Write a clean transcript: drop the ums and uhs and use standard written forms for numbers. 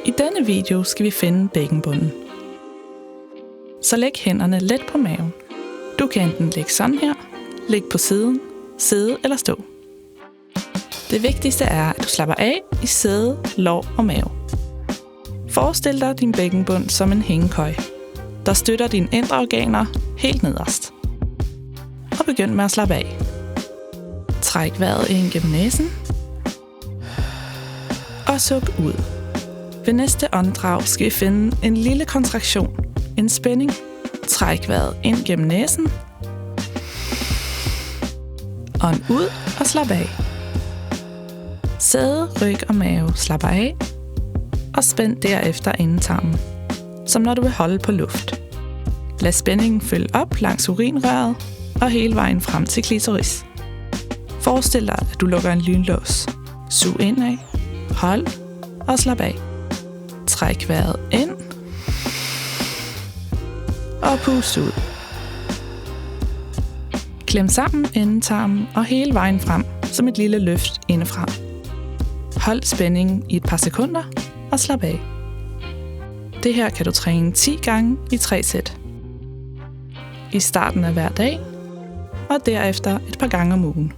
I denne video skal vi finde bækkenbunden. Så læg hænderne let på maven. Du kan enten ligge sådan her, ligge på siden, sidde eller stå. Det vigtigste er, at du slapper af i sæde, lår og mave. Forestil dig din bækkenbund som en hængekøj, der støtter dine indre organer helt nederst. Og begynd med at slappe af. Træk vejret ind gennem næsen. Og suk ud. Ved næste åndedrag skal vi finde en lille kontraktion, en spænding. Træk vejret ind gennem næsen. Ånd ud og slap af. Sæde, ryg og mave slapper af. Og spænd derefter endetarmen, som når du vil holde på luft. Lad spændingen følge op langs urinrøret og hele vejen frem til klitoris. Forestil dig, at du lukker en lynlås. Sug indad, hold og slap af. Træk vejret ind og pust ud. Klem sammen endetarmen og hele vejen frem som et lille løft indefra. Hold spændingen i et par sekunder og slap af. Det her kan du træne 10 gange i 3 sæt. I starten af hver dag og derefter et par gange om ugen.